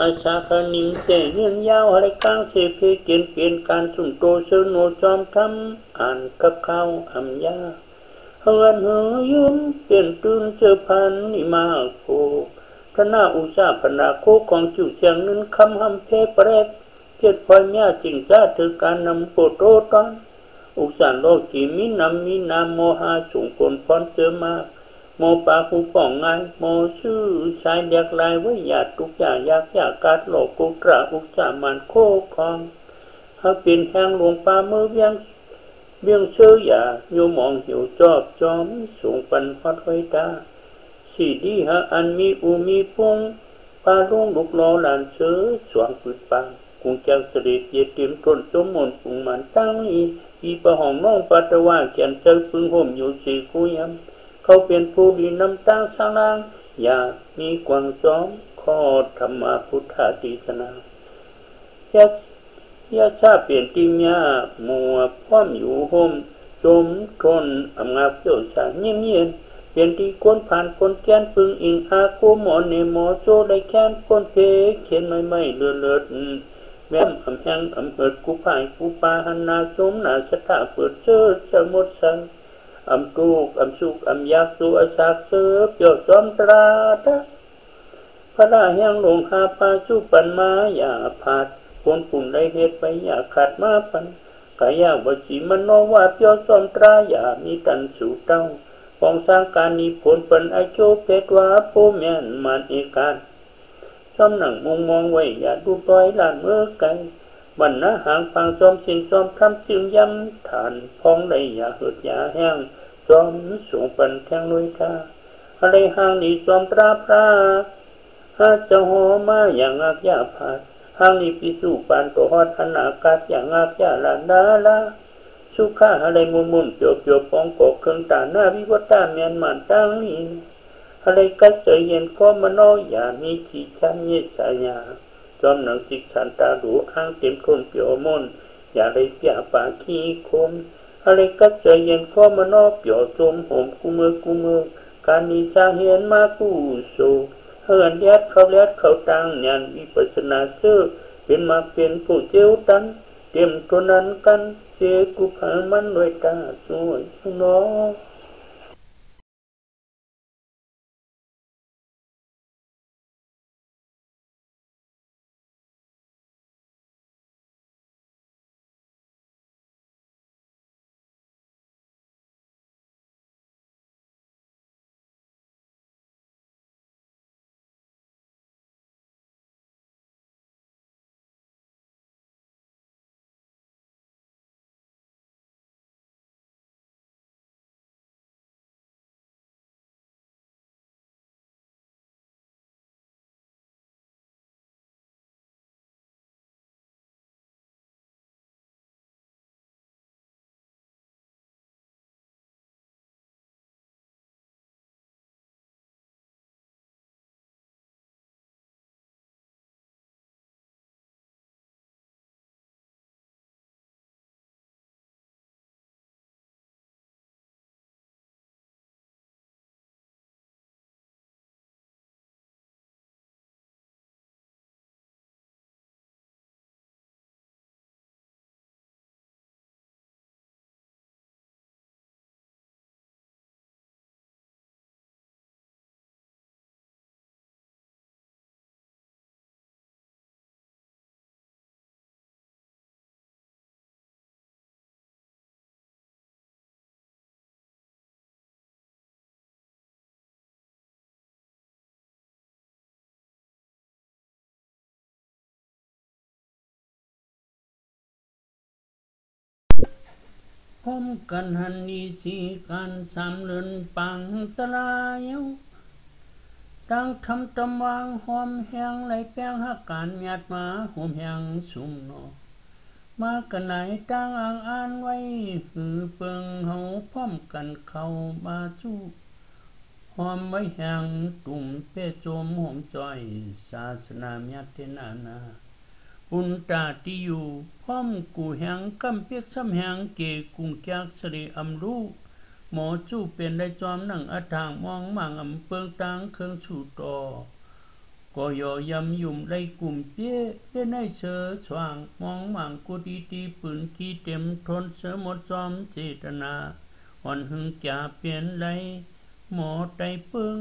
อาชาคนิมเสเงื่อนยาวอะไรกลางเสเพเกียนเปลี่ยนการสุ่มโตเสโนจอมทำอ่านกับข้าวอำยาเฮือนเหือยืมเปลี่ยนตื่นเจอพันนิมาโคพระนาอุชาพนาโคของจิวเชียงนั้นคำหำเพเปรตเทียดพอยเมียจิงจ้าถือการนำโปโตตอนอุสานโลกีมีนามโมหะสูงคนพรเจอมาโมปาคูป่องไงโมชื่อชายเรียกลายไว้หยาดทุกอย่างยากการโลกุตระอุสามันโคคองหาเป็นแห่งหลวงป่าเมื่อเวียงเชื่ออย่าโยมองหิวจอบจอมสูงปันฮอดไว้ตาสีดีหาอันมีมีปงปาลุงลูกล้อหลานเสือสวงปืดปางกุงจังเสด็จเย็ดเตรียมต้นสมมนปุงมันตั้งอีประหองน้องปัตตะว่าแก่นเจ้าปึงห่มอยู่สีกุยำเขาเป็นผู้ดีน้ำตั้งสร้างลางอย่ามีกวางซ้อมข้อธรรมพุทธาติสนายาชาเปลี่ยนติมยามัวพร้อมอยู่ห่มจมทนอำงาเกี่ยวชาเงียบเปลี่ยนที่ก้นผ่านก้นแกนปึงอิงอาโคหมอนเนหมอโจได้แค้นก้นเพเขียนไม่เลือดแม่อำแหงอำเหิดกูพายกูปาหันนาสมนาสถาเปิดเจอจะหมดสันอำตูกอำสุกอำยากสู่อาชาเสือเปียวจอมตราดะพระราแห่งลงหาปาจุปันมาอย่าผาดคนปุ่นได้เหตุไปอย่าขาดมาปันกายาวจีมันโนว่าเปียวจอมตราอย่ามีตันสู่เต้าปองสร้างการนิพนธ์เป็นอาโชเพตวาผู้แม่นมันเอการซ้อมหนังมุงมองไว้อย่าดูปล่อยลานเมื่อไกลบรรณาหางฟังจอมสินจอมทำจึงย้ำฐานพองได้อย่าเหือดอย่าแห้งจอมสูงปันแทงลุยท่าอะไรห่างนี้จอมตราพระหาจะหอมาอย่างงักยาผาดห่างนี้ปิสู่ปานตัวฮอดอนาคาอย่างงักยาลาดาลาสุข้าอะไรมุนเปียวปองกอกเครื่องตาหน้าวิวัตาเมียนมันตั้งนี้อะไรก็เจอเย็นก็มโนอย่ามีขีชันเยสายาจอมหนังจิกฉันตาดูอ้างเต็มคนเปียวมนอย่าได้เปียปาขี้คมอะไรก็เจอเย็นก็มโนเปียวจมห่มกูมือการนิจาเห็นมากูโซเฮือนยัดเขาตั้งยันวิปัสนาเสื้อเป็นมาเป็นผู้เจ้าตันเตรียมตัวนั้นกันเจกุพามันด้วยตาสวยน้อพร้อมกันหันนีสีการสามเลือนปังตรายดังทำตำวางหอมแหงไหลแป้งหักการหยาดมาหอมแหงสุ่มนอมากันไหนตั้งอ่านไว้หือเปิงเฮาพร้อมกันเข้ามาจู้หอมไว้แหงตุ่มเป้โจมหอมจ่อยศาสนาเมียเทนาปุณตาติอยู่พร้อมกูแหงกำเปียกซ้ำแหงเกกุงจากสริอำรู้หมอจู้เป็นได้จอมหนังอัฐางมองมั่งอำเปิงตางเครื่องสู่ต่อ ก็ยอยำยุ่มไล่กลุ่มเปี้ยเล่นให้เสือสว่างมองหมางกูดีตีปืนขี้เต็มทนเสือหมดจอมเจตนาอ่อนหึงจ่าเปลี่ยนไหลหมอไตปึง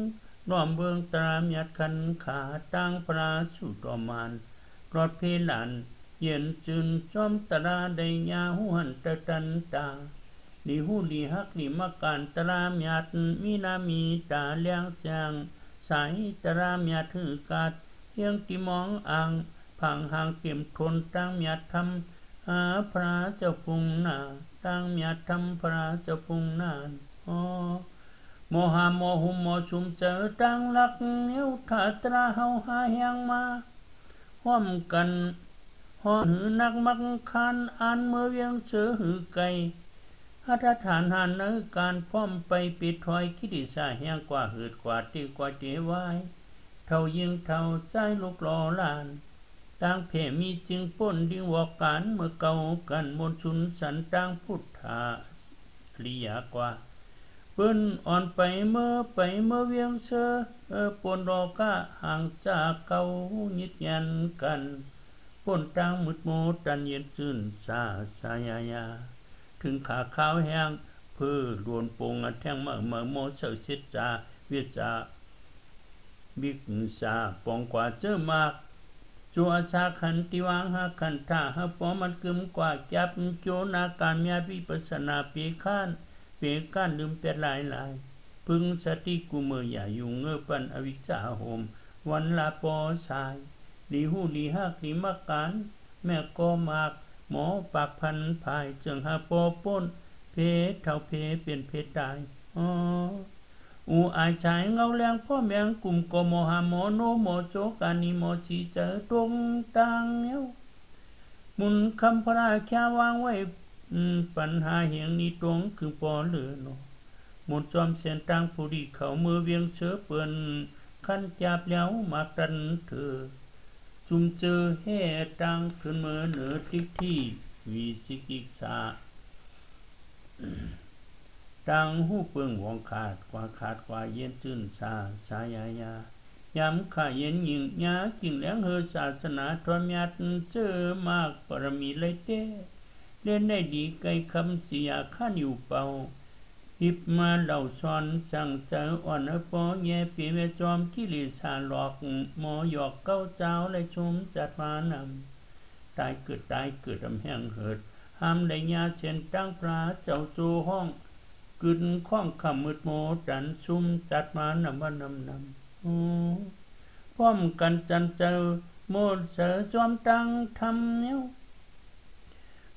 ล้อมเบืองตรามยัดคันขาตั้งปราสุดอมานรอดเพลันเย็นจืนจอมตราได้ยาหูหันตะตันตาลีหูลีฮักลีมักการตรามยัดมีนามีตาเลี้ยงจางสายตรามยัดถือกาดเฮียงที่มองอ่างพังห่างเก็มทนตั้งยัดทำหาพระเจ้าพุงนาตั้งยัดทำพระเจ้าพุงนานโมหะโมหุมโมชุมเจอตั้งลักเนียวถาตราเฮาหาแหงมาห้อมกันห้อหือนักมักคานอ่านเมื่อเวียงเสือหือไก่หัตถานหานในการพร้อมไปปิดถอยคิดิสาแหงกว่าหืดกว่าตีกว่าเจวายเท่ายิงเท่าใจลูกหล่อลานต่างเพมีจริงป้นดิ้งวอกการเมื่อเก่ากันมนชุนสันต่างพุทธาลียากว่าเปิ้นอ่อนไปเมื่อเวียงเสือปนรอกะห่างจากเก่ายิดยันกันปนต่างมุดโมตันเย็นจื่นสายายาถึงขาขาวแห้งเพื่อรวนปงแท่งเมื่อโมเสเสจาเวียจาบิกษาปองกว่าเจอมากจัวชาขันติวางหาขันธาหาปอมันกึมกว่าจับโจนาการมีวิปัสสนาเปข้านเปก้านลืมเป็ดหลายพึงสติกุเมอย่ายุ่งเงือปันอวิชชาโหมวันลาปอสายลีหูลีฮักลีมักการแม่ก็มากหมอปากพันภายจึงหาปอป้นเพเท่าเพเป็นเพตายอูอายชายเงาแรงพ่อแมงกลุ่มกโมหาโมโนโมโจกานิโมชีเจอตรงตังเนี้ยมุนคำพระแค่วางไว้ปัญหาเหียงนี้ตรงคือปอเหลือเนาะหมดจอมเส้นตังผู้ดีเขามือเวียงเสือเปิ่นขั้นจับแล้วมาตันเธอจุมเจอแห่ตังขึ้นเมื่อเหนือทิกที่วิสิกิกษาตังหูเปิงหวงขาดกว่าเย็นจื่นสายายายำข่าเย็นยิงยากิ่งแหลงเฮอศาสนาทอมยัดเจอมากปรมีเลยเต้เล่นได้ดีไกลคำเสียข้าอยู่เป่าหิบมาเหล่าซ้อนสั่งเจออ่อนปอแย่ปีแม่จอมกิเลสาหลอกหมอหยอกเก้าเจ้าและชมจัดมานำตายเกิดอำแห้งเหิดห้ามได้ยาเช่นตั้งพระเจ้าจูห้องกึนข้องขมืดโมดันซุ่มจัดมานำว่านำพร้อมกันจันเจอโมดเสือจอมตังทำเนี้ย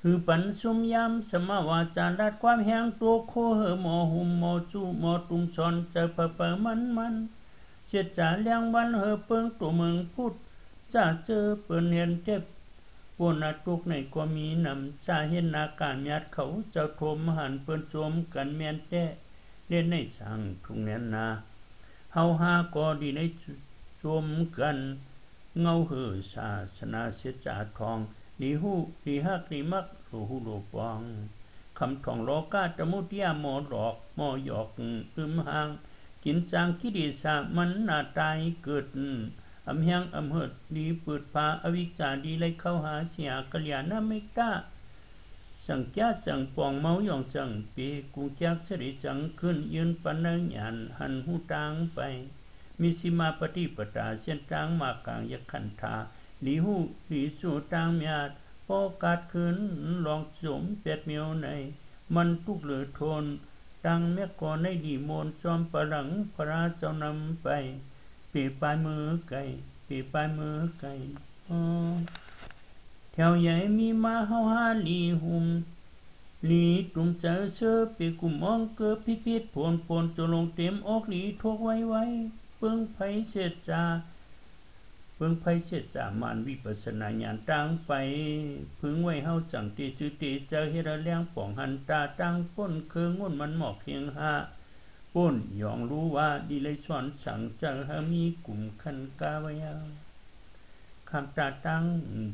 คือปันซุ่มยำสมาวาจารัดความแห้งตัวโคเหอหมอหุ่มหมอจูหมอตุงชอนเจอเปมันเจ็ดจ่าเลี้ยงวันเหอเปิงตัวเมืองพุทธจ่าเจอเปิ่นเห็นเจ็บปวนาตุกในก็มีนำจ่าเห็นนาการยัดเขาเจ้าโทมหันเปิ่นโจมกันแมนแต้เล่นในสั่งทุงแนนนาเฮาหาก็ดีในโจมกันเงาเหอศาสนาเสียจ่าทองลีหูลีฮักลีมักโลหูโลปองคำท่องโลกาตมุติยาหมอหลอกหมอหยอกห่างกินจางคิดีสามันหน้าตายเกิดอำแหงอำเหิดดีเปิดพาอวิจาดีไล่เข้าหาเสียกัลยาณมิตรสังแก่จังปองเมาหยองจังปีกุงแก้วเสริจังขึ้นยืนปันนังหยันหันหูตางไปมีสิมาปฏิปตาเส้นตางมากลางยักขันธาลีหูลีสู่ตางมีอาจพอกาดขึ้นลองสมเป็ดเมียวในมันทุกเหลือทนตังแม่ก่อนในดีโมนจอมปรังพระเจ้านำไปปีปลายมือไก่แถวใหญ่มีมาเฮาหาลีหุ่มลีตุ่มเจอเชื่อปีกุมมองเกิดพิษผลจนลงเต็มออกลีทกไว้เปิงไผเสียจามันวิปัสสนาญาณตั้งไปพึงไว้เฮาจังตีจือตีเจอเฮระเลี้ยงป่องหันตาตั้งป้นคืองุ่นมันหมอกเพียงหาป้นยองรู้ว่าดีเลยสอนสั่งเจอหามีกลุ่มคันกาไว้คำตาตั้ง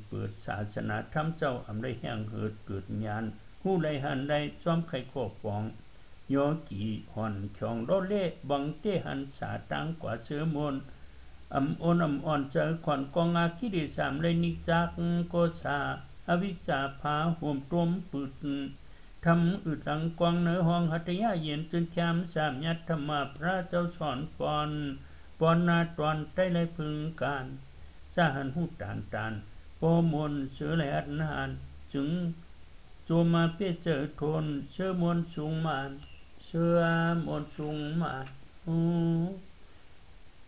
เปิดศาสนาธรรมเจ้าอำได้แห่งเหิดเกิดญาณผู้ใดหันได้จอมไข่โคบปองโยกีห่อนข่องโลเล่บังเตหันสาตั้งกว่าเสือมน อ่อนเจอขอนกองอาคิดิสามเลยนิจักโกษาอวิชชาพาห่วมตรมปืดทำอึดอังกวางเนื้อห้องหัตยาเย็นจนแคมสามยัดธรรมะพระเจ้าสอนปอนนาตอนได้เลยพึงการสาหันหูตานโปมนเสือไหลอัดนานจึงโจมาเปี้ยเจอทนเชื่อมนสูงมานเชื่อมนสูงมาน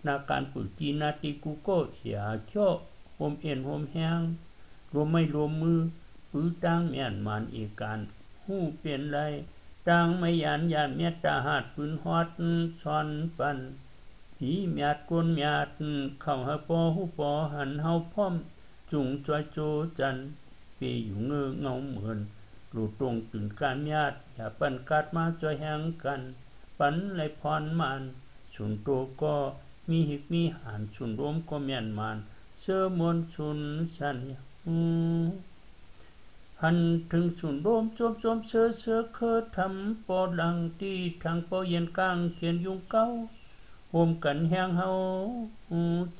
นาการปุจีนาติกุโกเอียเขี้ยวโฮมเอ็นโฮมแห้งรวมไม่รวมมือปื้อตั้งเมียนมานเอการหู้เปลี่ยนไรตั้งไม่ยานเมียตาหาดปืนฮอดซอนปันผีเมียดกวนเมียดเข้าหาปอหูปอหันเฮาพร้อมจุงจอยโจจันเปอยู่เงเงาเหมือนหลุดตรงตื่นการเมียดอย่าปันกาดมาจอยแหงกันปันไหลพรมันชุนโตก็มีหิกมีหานชุนรวมก็เมียนมันเชื่อมนชุนสันหันถึงชุนรวมจมเชื่อเคยทำปอดังที่ทางปอเย็นกลางเขียนยุงเก้าโฮมกันแหงเฮา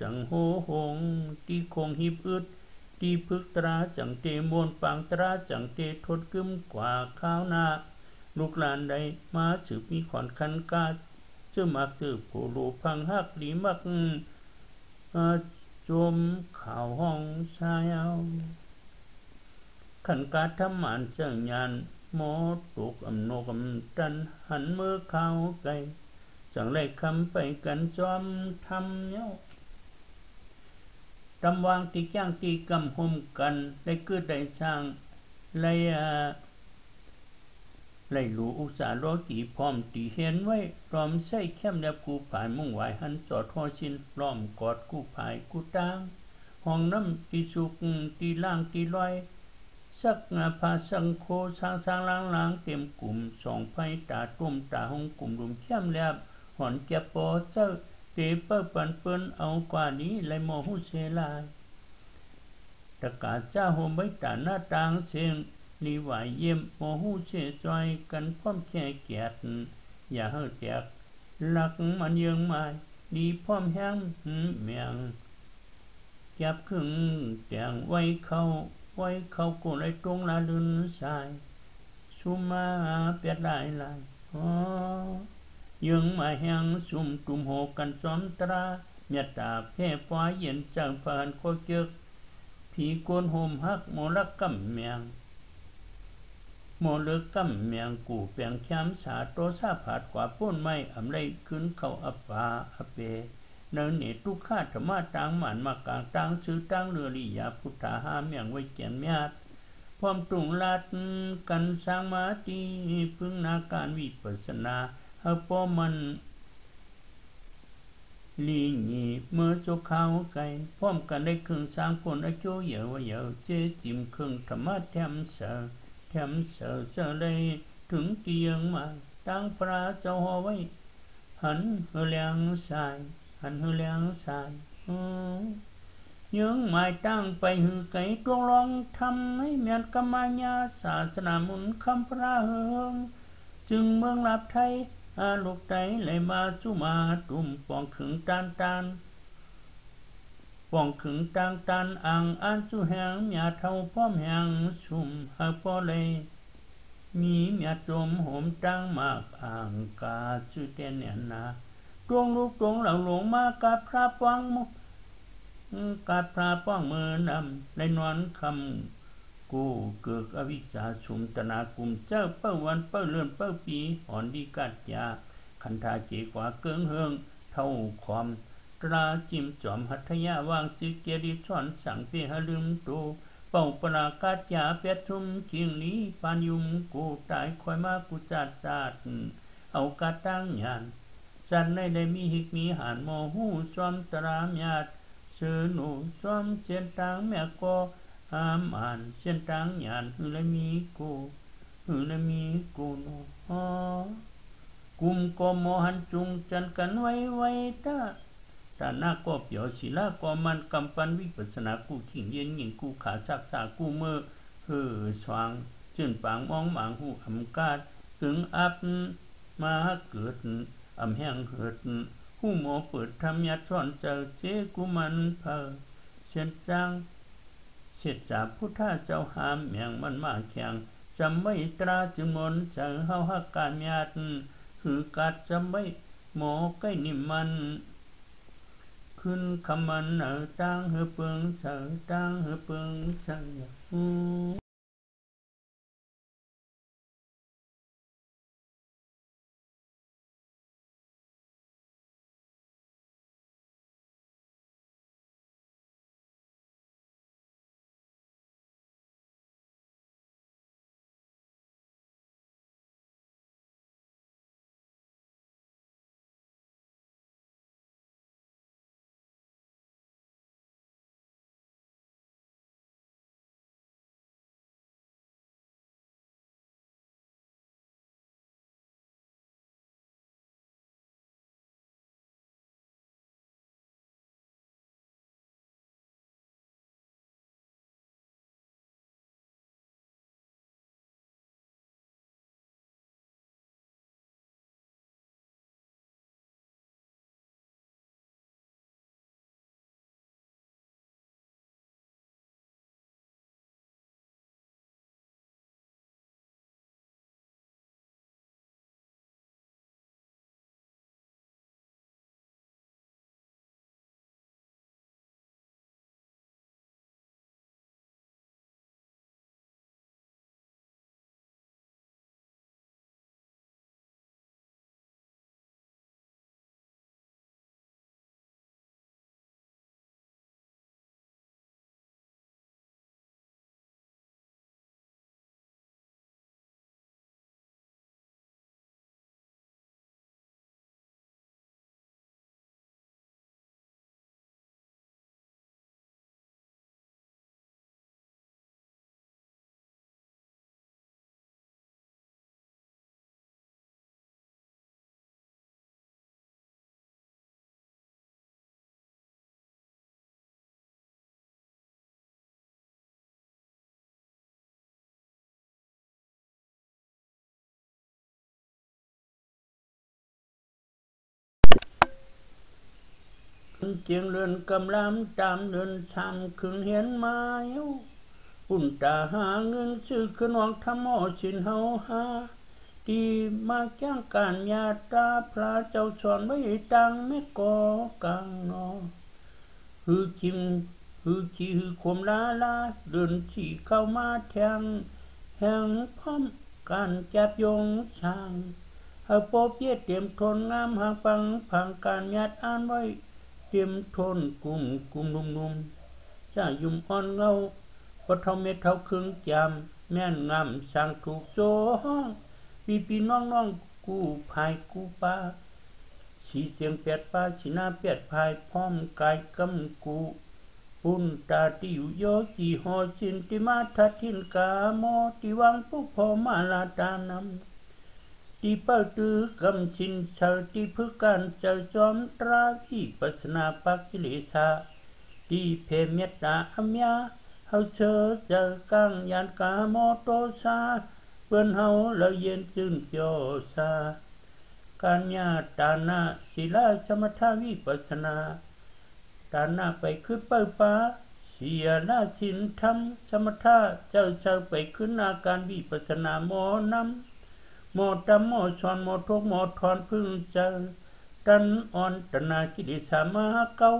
จังโหหงตีคงหิบอึดตีพึกตราจังเตมวนปางตราจังเตทดกึมกว่าข้าวหน้าลูกหลานใดมาสืบมีขอนคันกาเชื่อมักเจอผู้รูพังหักหลีมักจมข่าวห้องชายเอาขันกาทำหมันเจังยานหมอตกโนกตันหันมือเข้าไกลจังไรคำไปกันจอมทำเย้าตำวางตีจ้างตีกำห่มกันได้เกิดได้สร้างไล่รู้อุตสาห์รอตีพร้อมตีเห็นไว้พร้อมใส่เข้มและกูผายมุ่งไหวหันจอดหอชินล้อมกอดกูผายกูตางห้องน้ำตีสุกตีล่างตีลอยสักพาสังโคสร้างล้างเต็มกลุ่มสองไฟตาต้มตาห้องกลุ่มรุมเข้มแลบหอนแกปอเจ้าเตเปิ้ปันเปิ้นเอากว่านี้เลยมอหุเสลายตะกาเจ้าโฮมไว้ตาหน้าต่างเสียงลีไหวเยี่ยมมอหูเชจอยกันพร้อมแค่เกียดอย่าเฮแตกหลักมันยังมาดีพร้อมแห้งเมียงเก็บครึ่งแตงไว้เข้ากูเลยตรงละลืนสายสุมาเปียดลายยังมาแห้งสุ่มตุ่มโหกันจอมตราเมียตาแพ่ฟ้าเย็นจังผ่านโคเจึกผีโกนโฮมฮักโมลักกำเมียงโมเลิกกำเมียงกูเปียงแคมสาโตซาผาดกว่าป้นไม้อำไรขึ้นเข้าอัปปาอเปเนินเนตุข้าธรรมะต่างหมันมากลางต่างซื้อต่างเรือลิยาพุทธาหาเมียงไว้แก่นเมียดพร้อมตุงลัดกันสร้างมาตีพึ่งนาการวิปัสสนาเฮาป้อมันลีงีเมื่อโจข้าวไก่พร้อมกันได้ครึ่งสร้างผลอโจเยอะเจจิมครึ่งธรรมะแถมเสอเลยถึงเตียงมาตั้งพระเจ้าหอไว้หันเฮือแรงสายยังหมายตั้งไปหือไก่ตวงลองทำให้เมียนกำมายาศาสนามุนคำพระเฮืองจึงเมืองลับไทยลูกไตเลยมาจุมาตุ่มปองขึงตานป้องขึงตันอ่างอันจุแหงเมียเท่าป้อมแหงสุ่มหาป้อเลยมีเมียจมโหมตั้งมากอ่างกาชื่อเตียนเนี่ยนะดวงลูกดวงหลังหลงมากาพระป้องมือนำในนอนคำกูเกิดอวิชชาชุมตนากุมเจ้าเป้าวันเป้าเลื่อนเป้าปีหอนดีกัดยาคันธาเจกว่าเกิงเฮืองเท่าความตราจิมจอมหัตยาวางจิเกียริช่อนสังเปหลืมตูเป่าปรากาศยาเปียชุมจิงนี้ปานยุมกูตายคอยมากูจัดเอากาตั้งยานจันในได้มีหิกมีหานโมหูจอมตรามยาดเสือหนูจอมเชียนตางแม่ก็อ่านเชียนตางยานหือละมีกูโนกุมกมหันจุงจันกันไว้ตาหน้าก็เปียวศิลาก็มันกำปันวิปัสนากูขิงเย็นหญิงกูขาชักษากูเมื่อสว่างจื่นปางมองหมางหูอำกาดกึ่งอับมาเกิดอำแห้งเหิด ผู้หมอเปิดทำยาช่อนเจอเจ้กุมันเพอเชียนจางเสียจากพุทธเจ้าหามแมงมันมาแข่งจำไม่ตราจึงมนเจอเฮาฮักการญาติหือกัดจำไม่หมอใกล้นิมันขึ้นคำมันตั้งเฮือเปิงเสอตั้งเฮือเปิงเสอเจียงเรือนกำลำตามเดินชำขึ้นเห็นมาอยู่ปุ่นตาหาเงินซื้อขนมทำหม้อชินเฮาหาดีมาแก้งการญาตาพระเจ้าสอนไว้ตังแม่กอกลางนอฮือคิมฮือขี้ฮือขมลาเดินที่เข้ามาแทงแห่งพร้อมการจับยงช่างเฮาปบเย็ดเตรียมทนงามหางปังผังการญาติอ่านไว้เตรียมทนกลุ่มนุ่มจะยุ่มอ่อนเงาพอเท่าเม็ดเท่าครึ่งจำแม่นงามสั่งถูกโจห้องพี่น้องกู้ภายกู้ปาสีเสียงเปียดปาสีหน้าเปียดภายพร้อมกายกำกูปุ่นตาติวโยจีหอชินติมาทัทินกาโมติวังผู้พอมาลาตานำที่เป้าตือกำชินเชาที่พึกการเจ้าจอมตราวิปัสนาปักกิเลสาที่เพเมตตาอเมียเฮาเชอเจอกังยานกาโมโตซาเปิ้นเฮาละเย็นจึงเปียวซาการญาตานาศิลาสมถาวิปัสนาตานาไปขึ้นเป้าปาเสียนาชินธรรมสมถะเจ้าไปขึ้นอาการวิปัสนาหมอนำหมอดำหมอสอนหมอทกหมอถอนพึ่งเจอตันอ่อนตนากิเลสมาเก่า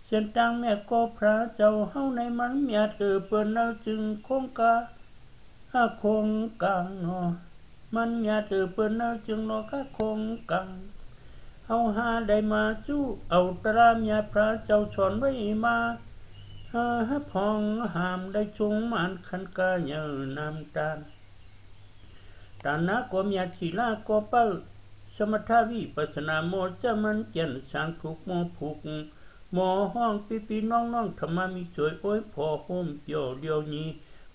เสียนตังแม่ก็พระเจ้าเฮาในมันเมียเตือเปิ้นเอาจึงคงกาคงกังเนาะมันเมียเตือเปิ้นเอาจึงรอกะคงกังเฮาหาได้มาจู้เอาตราเมียพระเจ้าสอนไว้มาพองหามได้จุงมันคันกาเยอนำตาตานะก็มีศิลาก็เป้าสมถาวิปัสสนาโมจะมันเกียนสางทุกโมผูกหมอห้องพี่น้องธรรมมีสวยโอ้ยพอห่มเปียวเดียวนี้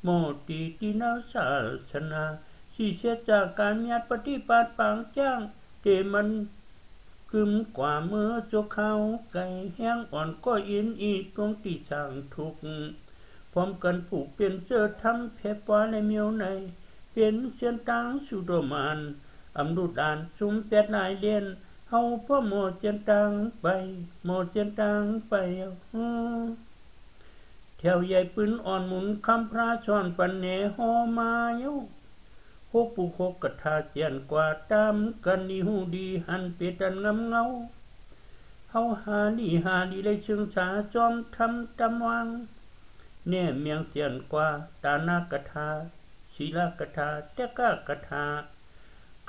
โมตีนาศาสนาสิเสียจากการญาติปฏิบัติปางจ้างเตมันกึมกว่ามือโจเขาไก่แห้งอ่อนก็อินอีตรงที่ช่างทุกพร้อมกันผูกเป็นเสื้อทำเพปวาในเมียวในเป็นเสียนตังสุดมานอำดุดานสุมเป็ดนายเลียน เฮาพ่อหมดเจียนตังไปหมดเจียนตังไปแถวใหญ่ปืนอ่อนหมุนคำพระชอนปันเนหอมาเย้าโคปูโคกระทาเจียนกว่าตามกันนี่หูดีหันเปตันงำเงาเฮาหาดีเลยเชิงสาจอมทำตำวังแน่เมียงเจียนกว่าตานากระทาศีลากระทาเตกากระทา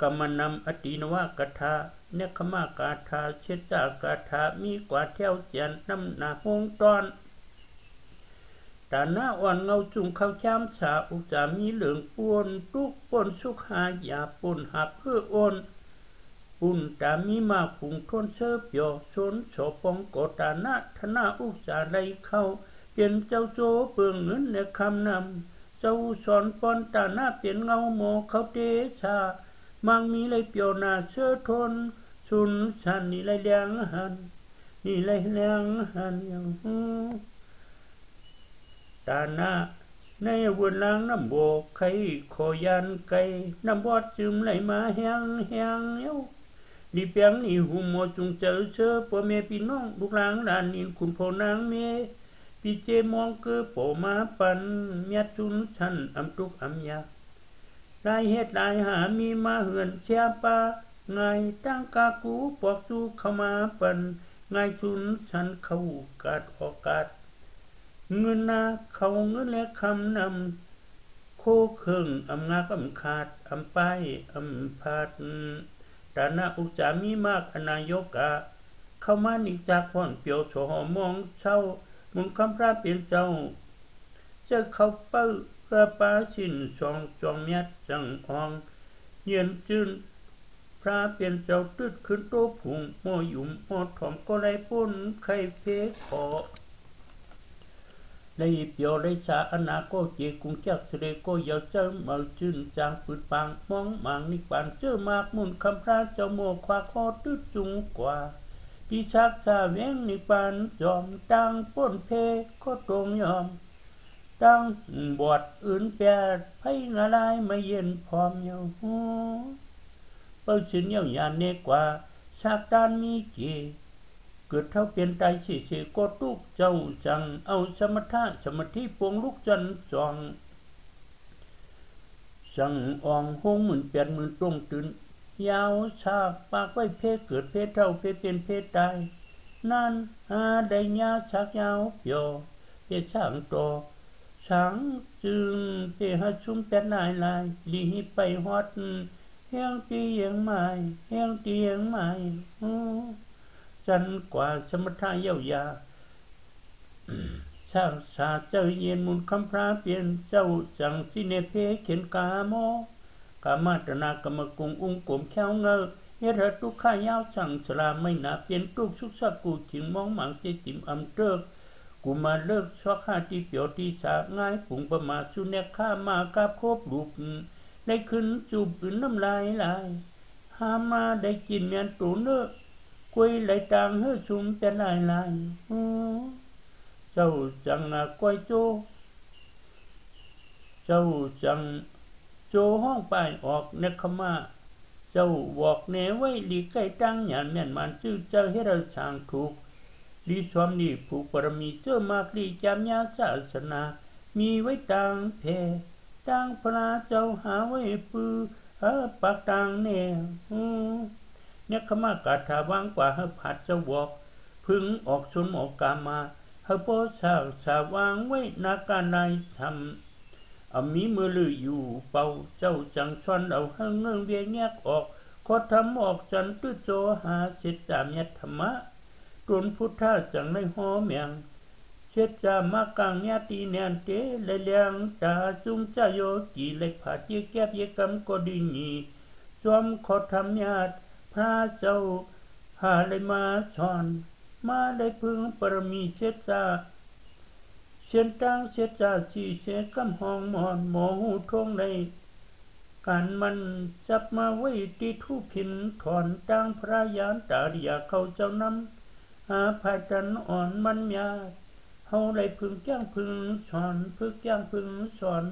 กรรมนำอตินวากถาเนคขมากาถาเชจากาถามีกว่าแถวเจียนน้ำหนาหงตอนตาหน้าอ่อนเงาจุงเข้าช้ำสาอุจามีเหลืองปวนตุกปนสุขหายาปนหับเพื่อโอนปุ่นตามีมาฝุ่งทนเชเปียวชนโฉปองกตาหน้าธนาอุจาไลเข้าเปลี่ยนเจ้าโจเปลืองเงินในคำนำเจ้าสอนปอนตาหน้าเปลี่ยนเงาโมเขาเตชามังมีเลยเปียวนาเชื่อทนสุนชันนี่เลยเลี้ยงหันนี่เลยเลี้ยงหันอย่างตาหน้าในวนล้างน้ำโบกไข่ขอยันไก่น้ำบอดจึมไหลมาแห้งเย้าดีเปียงนี่หุ่มโมจุงเจอเชื่อพ่อแม่พี่น้องลูกหลานหลานนินคุณพ่อนางเมพี่เจมองเกือโปมาปันเมียจุนชันอำตุกอำยาลายเฮ็ดลายหามีมาเหือนเชียปาไงตั้งกากูปอกจูเข้ามาปันไงจุนฉันเข้ากาดออกาดเงินนาเขาเงินและคำนำโคเครื่องอำงาอำขาดอำป้ายอำพาดตาหน้าอุจามีมากอนายกะเข้ามานิจากพ่อนเปียวโฉหอมองเช่ามุงคำพระเป็นเจ้าเจ้าเขาเป้ากระปาสินสองจองเมียดจังอองเย็นจืนพระเป็นเจ้าตึดขึ้นโตผุงโมยุ่มโมถอมก็ไรปุ่นไข่เพขอได้เปียวได้ชาอนาโกเจกุงจักเสดโกยาวเจ้าเมาจืนจางปืนปังมองมังนิปานเจอมากมุนคำพระเจ้าโมควาคอตึดจุงกว่าปีชักซาเวงนิปานจอมตังป้นเพก็ตรงยอมตั้งบวชอื่นแปดไพ่งาลายมาเย็นพร้อมเยาหูเปิดชิ้นเยาวยานเนกว่าชากดานมีเจเกิดเท่าเป็นใจเฉยก็ตุกเจ้าจังเอาสมถะสมาธิปวงลูกจันจองสั่งอ่องหงหมื่น80,000ตรงตื่นยาวชาปากไว้เพเกิดเพเท่าเพเป็นเพตายนั่นได้ยาชักยาวเปียวเพช่างโตช้างจึงเพหาชุมแต่นายลายลีไปฮอดเฮียงตีเฮียงใหม่เฮียงตีเฮียงใหม่จันกว่าสมถะเย้ายาช่างชาเจ้าเย็นมุนคำพระเปลี่ยนเจ้าจังสิเนเพเข็นกาโมกามาตนากรรมกุงอุ้งกลมแข้วเงอเฮ็ดให้ตุกข้ายาวจังสลาไม่นาเปลี่ยนตุกสุกสักกูจิงมองหมังเจติมอำเติกกูมาเลิกชอกข้าที่เปียวที่สาง่ายผุงประมาสุเนข้ามากาบคบรูปได้ขึ้นจูบปืนน้ำลายไหลหามาได้กินเมียนตูเนอกุยไหลต่างเฮือชุมแต่ลายเจ้าจังก้อยโจเจ้าจังโจห้องป้ายออกเนคขมาเจ้าบอกแนไว้ลีใกล้ตั้งหยานแม่นมันชื่อเจ้าให้เราช่างถูกลีสวมนี่ผูกปรมีเจ้ามากลีจามยาศาสนามีไว้ต่างเพต่างพระเจ้าหาไว้ปือปากต่างแนวเนคขมากาถาวางกว่าให้ผัดเจ้าบอกพึ่งออกชนออกกามาให้โพสาวสาวางไว้นาการนายทำมีมือลืออยู่เป่าเจ้าจังชวนเอาให้เงื่อนเวียแยกออกขอทำออกจันตุโจหาเชิดจามยัตธรรมะตนพุทธะจังในหอเมียงเชิดจามากังญาติเนียนเตเลยเลียงตาจุงจโยกีเลยผาดเยแก็บเยกำก็ดีนีจอมขอทำญาติพระเจ้าหาเลยมาสอนมาได้พึงปรมีเชิดจาเชียนตังเสียจาชีเชกำห้องมอนหมอหูทงในการมันจับมาไว้ที่ทุพินถอนตังพระยานตาริยาเขาเจ้านำหาภายจันอ่อนมันยาเฮาได้พึงแก้งพึงสอนพึงแก้งพึงสอน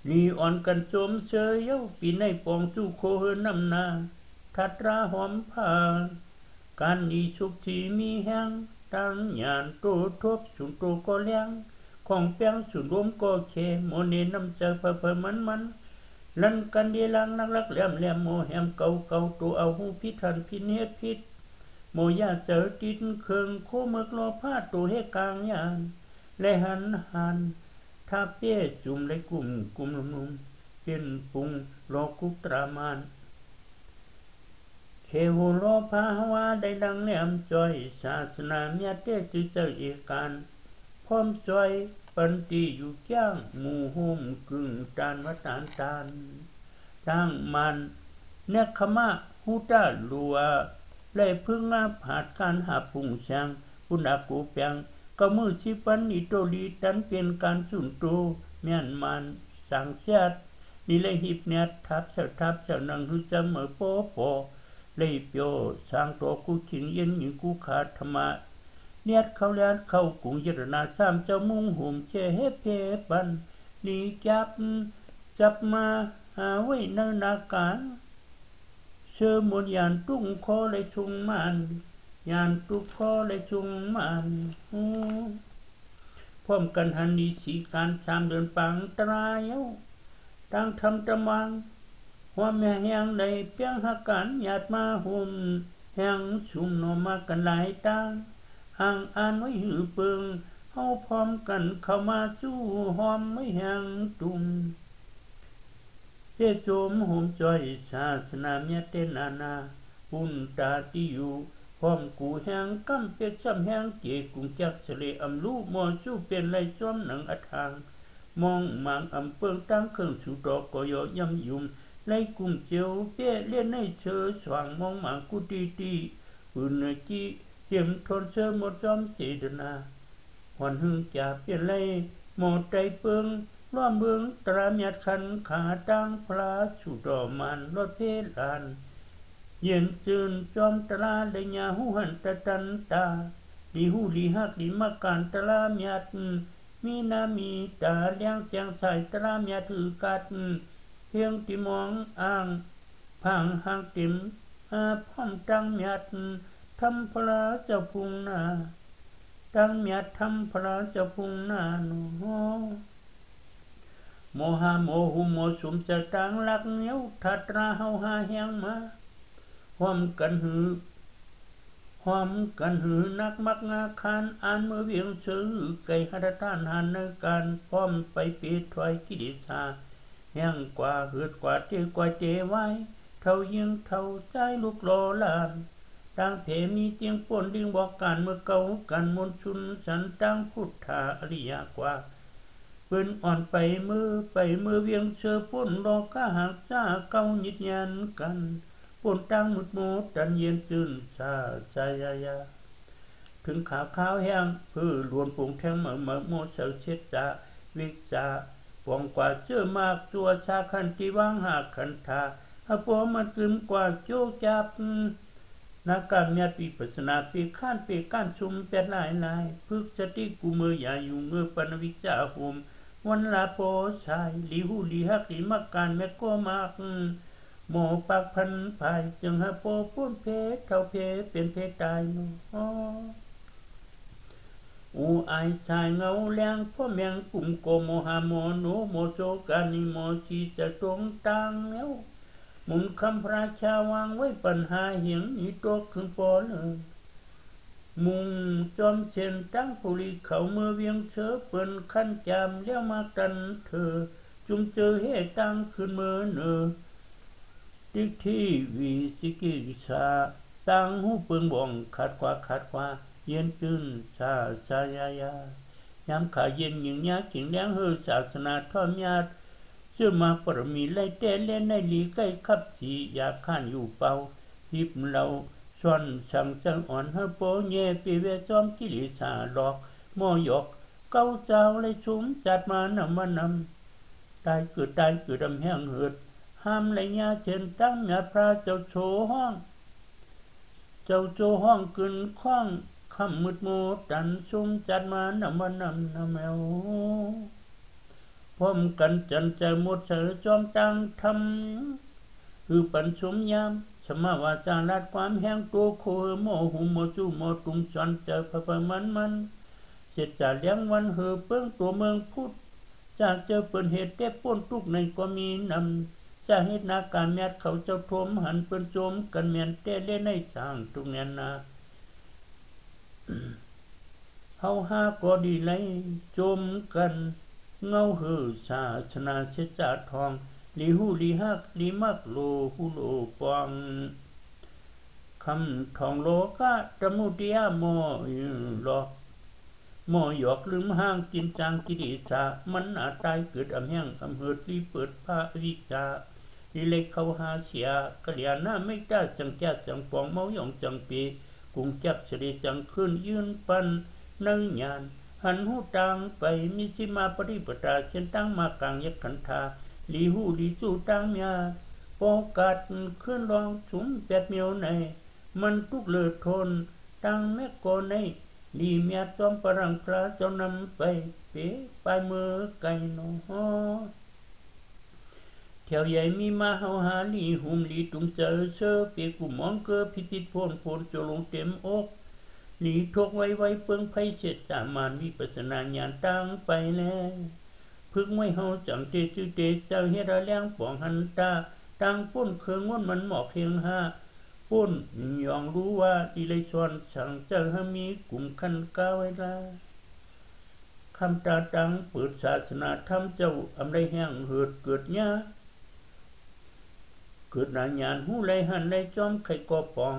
ลีอ่อนกันโจมเชยเย้าปีในปองจู้โคเฮนำนาทัดราหอมผ้าการดีชุกที่มีแห้งตั้งหยานโตทบสุนโตก็เลี้ยงของแป้งสุนรวมก็เคโมเนน้ำใจเพอมันลันกันดีลังนักแหลมโมแหมเก่าตัวเอาหูพิทันพินเฮ็ดพิษโมยาเจอติดเครื่องโคเมือกรอผ้าตัวให้กลางยานและหันถ้าเปี้ยจุ่มเลยกลุ่มลุ่มเป็นปุงรอกุตรามานเขวโลภาวาได้ดังแหลมจอยศาสนาเมียเตจือเจ้าเอการพร้อมจอยปันตีอยู่แก้งหมู่โฮมกึ่งตานวัตานจ้างมันเนคขมะฮูตาลัวเลยพึ่งอาผาดการหาปุ่งช่างปุณากูเปียงก็มือสิปันนิโตลีตันเป็นการสุนโตเมียนมันสังเสียดนี่เลยหิบเนียทับเสนังหือจะเหมือโปเลยเปียวสร้างตัวกูขิงเย็นหญิงกูขาดธรรมะเนียดเขาเลียนเข้ากุงยรนาสามเจ้ามุ่งหุ่มเชเฮเพปันนี่จับมาหาไว้ในนาการเชื่อมนยานตุ้งคอเลยชุงมันยานตุกคอเลยชุงมันพร้อมกันหันดีสีการ3 เดือนปังตรายตั้งทำตะมังว่าแม่แหงได้เปียงหักกันหยาดมาหุ่มแหงชุมโนมากันหลายตั้งห่างอ่านไว้หือเปิงเฮาพร้อมกันเข้ามาจู้หอมไม่แหงตุ่มเจโจมโหมจอยศาสนาเมียเตนาปุ่นตาที่อยู่พร้อมกูแหงกำเป็ดซ้ำแหงเจกุงจักเสลอำลูมอจู้เป็นไรจอมหนังอทางมองหมางอำเปิงตั้งเครื่องสุดอกกอยย่ำยุ่มไล่กุมเจียวเปี้ยเลี้ยนในเชอสว่างมองหมางกุตีปืนจีเตรียมทนเชอหมดจอมเสดนาหอนหึงจ่าเปี้ยไล่หมอใจเปิงล้อมเบืองตราเมียดขันขาตั้งพระสุดอมันรถเพลานเย็นจืนจอมตราได้ยาหูหันตะตันตาดีหูดีฮักดีมาการตราเมียดมีนามีตาเลี้ยงเสียงใส่ตราเมียถือกัดเพียงที่มองอ่างพังห่างติมพร้อมตั้งเมียดทำพระเจ้าพุงนาตั้งเมียดทำพระเจ้าพุงนาโมหาโมหุโมสุมจะต่างลักเหนียวทัตราเฮาหาแหงมาหอมกันหือนักมักงาคานอ่านเมื่อเวียงซื้อไก่หัดท่านหันในการพร้อมไปปีถอยกิดิสาแห้งกว่าเหือดกว่าเจไว้เท่ายิงเท่าใจลูกโลลานตั้งเถมีเจียงป่นดิ่งบอกการเมื่อเก่ากันมนชุนสันตั้งพุทธาอริยกว่าเปิ้นอ่อนไปมือเวียงเชื่อป่นรอก้าหากจ้าเก่ายิดยันกันป่นตั้งมุดโมดันเย็นจืนชาใจยาถึงขาวแห้งพื้นลวนปงแทงเหมือโมเสาเช็ดจาวิจาปองกว่าเชื่อมากตัวชาคันที่ว่างหาคันทาอาปอมันกึมกว่าโจจับนักการเมียปีปัสนาปีข้านปีก้านชุมเป็นหลายพึกสติกูมืออย่าอยู่เงือปนวิจาหุมวันลาโปชายลีหูลีฮักลีมักการแม่ก็มากหมอปากพันภายจึงหาโปปุ้นเพเท่าเพเป็นเพตายนูอูไอชายเงาแรงพ่อแมงกลุ่มโกโมหาโมโนโมโจกานิโมชีจะตรงตังแล้วหมุนคำพระชาวางไว้ปัญหาเหียงอีตัวขึ้นปอเลยมุงจอมเช่นตั้งปุริเขาเมื่อเวียงเชื้อเปิ้นขั้นจามแล้วมากันเธอจุมเจอเหตุตั้งขึ้นเมื่อเนอทิที่วีสิกิชาตั้งหูเปิงบ่องขัดกว่าเย็นจืนชายายามขาเย็นหญิงยาขิงเลี้ยงเฮอศาสนาทอมญาติเชื่อมาปรมีไล่เต้เล่นในลีใกล้ขับสีอยากข้านอยู่เป่าทิพเราส่วนช่างจังอ่อนเฮอโปเยปีเวจอมกิริสาหลอกมอยกเก้าเจ้าเลยชุมจัดมานำตายเกิดดำแห้งเหือดห้ามไรยาเช่นตั้งยาพระเจ้าโชห้องเจ้าโจห้องกึนข้องคำมืดโมดันชุมจัดมานำแมวพ ร้อมกันจันใจหมดเสือจอมตังทำคือปัญชมยามสมาวาจาลัดความแห้งตัวโคโมหุโมจูโมตุงจอนเจอพะมันเสร็จจากเลี้ยงวันเหือเปิ้งตัวเมืองพุทธจากเจอเปิ่นเหตุเต้ป้นทุกในก็มีนำจะเหตุนาการแมดเขาเจ้าทมหันเปิ้นโจมกันเมียนเต้เล่นในจางทุกเนียนนาเฮาหาก็ดีไลโจมกันเงาเหือศาสนาเสจาทองลีหูลีฮักลีมักโลหูโลปองคำทองโลกะตะมุติยาโมหลอกหมอหยอกลืมห้างกินจางกิริสามันอาตายเกิดอำแห้งอำเหิดรีเปิดพระวิจาลีเล็กเขาหาเสียกะเหลียหน้าไม่ได้จังแก่จังปองเมาหยองจังปีกุงจักเสด็จจังขึ้นยืนปันนั่งยานหันหูตังไปมิสิมาปริปตาเช่นตั้งมากลางยักขันธาลีหูลีจู่ตังเมียปอกัดขึ้นรองสุมแปดเมียวในมันทุกเลือทนตังแม่โกในลีเมียจอมปรังพระเจ้านำไปเป๋ไปมือไก่นอแถวใหญ่มีมาเฮาหาลีหุ่มลีตุงเจอเชอเปียกุมองเกอพิโพนจะลงเต็มอกหลีทกไว้เปิงไพเสร็จจามานวิปัสสนาญาณตั้งไปแล้วพึกไม่เฮาจังเตจือเตเจ้าเฮระแล้งปองหันตาตั้งป้นเคืองวนมันหมอกเพียงห้าป้นยองรู้ว่าดีเลยชวนสั่งเจ้าหามีกลุ่มคันก้าวไว้ละคำตาตังเปิดศาสนาธรรมเจ้าอำไรแห้งเหิดเกิดญาเกิดนาญาณหูไรหันไรจอมไข่กอปอง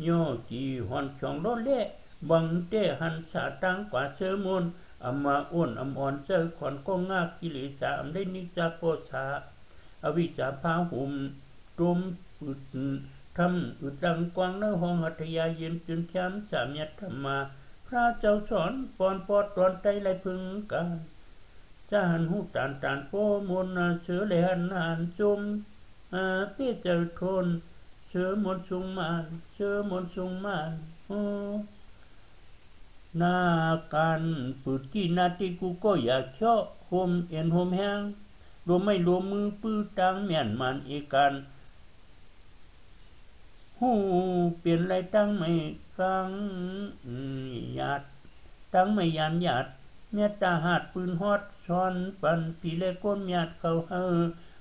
ย่อจีหอนช่องโลเละบังเตหันสาตังกว่าเชื้อมนอำมาอ้วนอำอ่อนเจอขอนก็งากกิเลสอำได้นิจาโปชาอวิจาพาหุมตมอึดทำอึดดังกวางเนื้อห้องหัตยาเย็นจนช้ำสามยัดธรรมาพระเจ้าสอนปอนปอดตอนใจไรพึงกันจาหันหูตานโปมนเสือเลยหันจมเปี้ยเจ้าทนเชื่อมนสุงมานเชื่อมนสุงมานนาการปืดกี่นาทีกูก็อยากชอบโฮมเอ็นโฮมแห้งรวมไม่รวมมือปื้อตังเมียนมันเอกันหูเปลี่ยนไรตั้งไม่กังหยาดตั้งไม่ยานหยาดเมียตาหาดปืนฮอดช้อนปันปีเล็กก้นหยาดเขา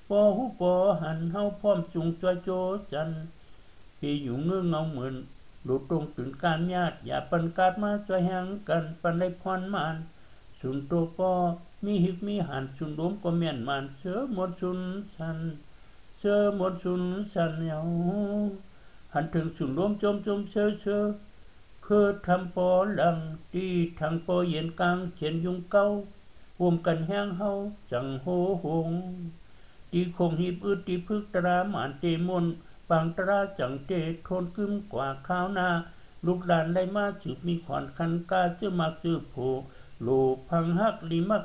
ปอหูปอหันเฮาพร้อมจุงจอยโจจันพี่อยู่เงื้อเงาเหมือนหลุดตรงถึงการญาติอย่าปันกาดมาจอยแหงกันปันได้พรมานสุนโตปอมีหิกมีหันสุนรวมก็เมียนมันเสือหมดสุนสันเสือหมดสุนสันเหยาหันถึงสุนรวมจมเสือคือทำปอหลังตีทางปอเย็นกลางเขียนยุงเก้าวมกันแห้งเฮาจังโหหงตีคงหีบอึดตีพึกตราหมานเตมนบางตราจังเตทนกึมกว่าข้าวนาลูกหลานได้มาจืบมีขวัญคันกาเจือมักจือโผโลพังฮักลีมัก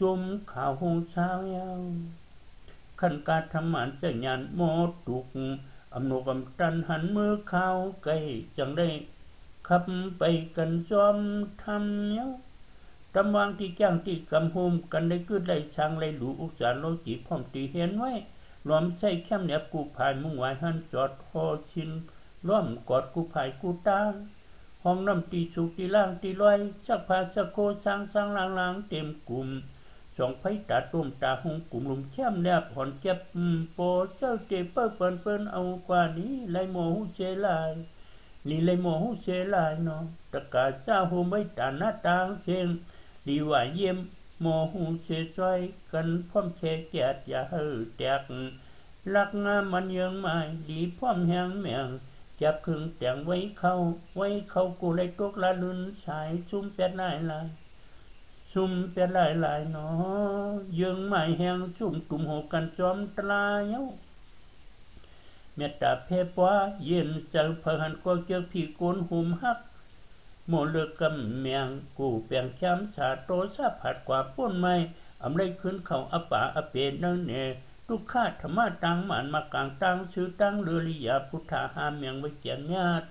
จมข่าวหงเช้ายาวขันกาทำหมันจะยานหมดตุกอำนกอำตันหันมือข้าวไก่จังได้ขับไปกันจอมทำเนี้ยตำวางที่แก้งที่กำหุมกันได้กึดได้ช่างได้หลูอุกษาโลจิพร้อมตีเห็นไว้ล้อมใช้แคมเนียบกูภายมุ่งไว้หันจอดพอชินล้อมกอดกูภายกูตางห้องน้ำตีสุกตีล่างตีลอยชักพาชักโคช้างล้างเต็มกลุ่มสองไผ่ตาต้มตาหงกลุ่มลุมแคมเนียบหอนเจ็บโปเจ้าเตเปิ้ลเปิ้นเอากว่านี้ไลโมหูเจลายลีไลโมหูเจลายเนาะตะกาเจ้าโฮมไว้ตาหน้าตางเชงดีว่าเยี่ยมโมหูเชจอยกันพร้อมเชแกดอย่าเฮือแตกลักงามมันยังไม่ดีพร้อมแหงแมงจับครึ่งแต่งไว้เข้ากูเลยตกละลุนสายซุ่มเป็ดลายซุ่มเป็ดลายเนาะยังไม่แหงซุ่มตุ่มหกกันจอมตลายเย้าเมตตาเพปว่าเย็นจังพหันก็เกี่ยวพี่โกนหุ่มฮักโมเลือกกำเมียงกูเปียงแคมสาโตสาผัดกว่าป้นไม้อำไรขึ้นเขาอป่าอเปนนั่งเนทุกข้าธรรมะตังหมานมากลางตังชื่อตังเรือลิยาพุทธาหาเมียงไว้เกียรญาติ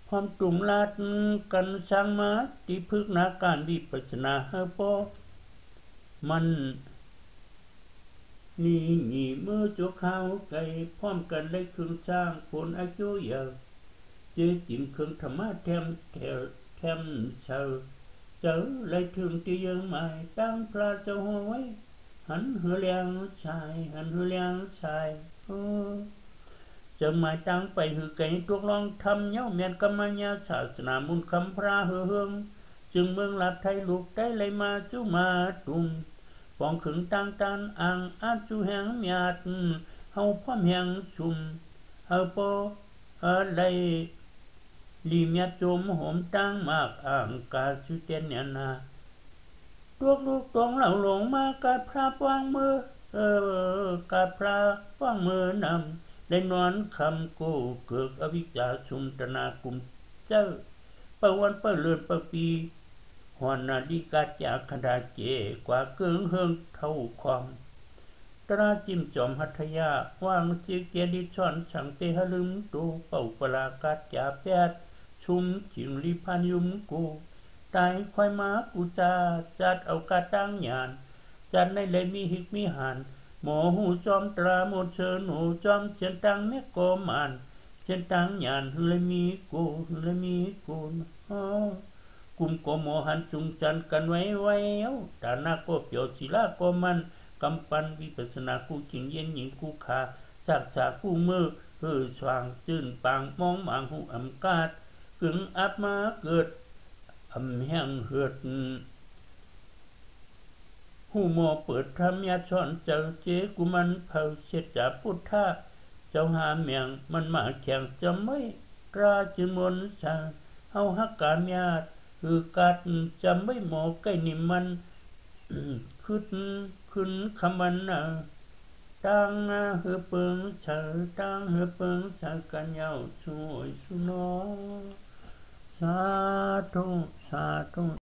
ความตุ่มลาดกันช่างมาที่พึกนาการวิปัสสนาเฮปอ มันนี่หนีมือจุกข้าวไก่พร้อมกันได้ครึ่งสร้างผลอายุยาวเจ๊จิมเครื่องธรรมะแถมเชาเจอเลยถึงที่ยังไม่ตั้งพระเจ้าหัวไว้หันหือเลี้ยงชายหันหือเลี้ยงชายจังหมายตั้งไปหือไก่ทุกลองทำเย้าเมียนกรรมญาศาสนามุนคำพระเฮืองจึงเมืองลาดไทยลูกได้เลยมาจุมาตุมปองขึงตั้งตันอ่างอาจูแหงเมียดเฮาพร้อมแหงชุมเฮาโปอะไรลีเมียจมหอมตั้งมากอ่างกาสุเตนเนี่ยนาลูกตองเหล่าหลงมากาพระวางมือกาพระวางมือนำได้นอนคำกูเกิกอวิจจาชุมตนากุมเจ้าปะวันปะเลือนปะปีหอนนาดีกาจากขดาเจกว่าเกิงเฮิงเท่าความตราจิมจอมหัทยาวางจิเกียดิช่อนฉังเตหลึมตูเป่าปลากาจาแปดชุมจิงลิพันยุมกูตายควายมากูจาจัดเอากาตั้งหยานจัดในเลยมีหิกมีหันหมอหูจอมตราหมดเชิญหูจอมเชียนตังแม่โกมันเชียนตังหยานเลยมีกูเลยมีกูกุมโกโมหันจุงจันกันไว้ตานาโกเปียวศิลาโกมันกำปันวิปัสนากูจิงเย็นหญิงกูขาจากกูมือสว่างจื่นปางมองหมางหูอำกาดกึ่งอับมาเกิดอำแห้งเหือดหูหมอเปิดธรรมยาช่อนเจ้าเจกุมันเผาเช็ดจ่าพุทธาเจ้าหาเมียงมันมาแข่งจะไม่ราจิมนชาเฮาฮักกามยากัดจะไม่หมอใกล้นิมันขึ้นคำมันตั้งเฮือเปิงเฉาตั้งเฮือเปิงสักกันยาวช่วยสุนอสาธุ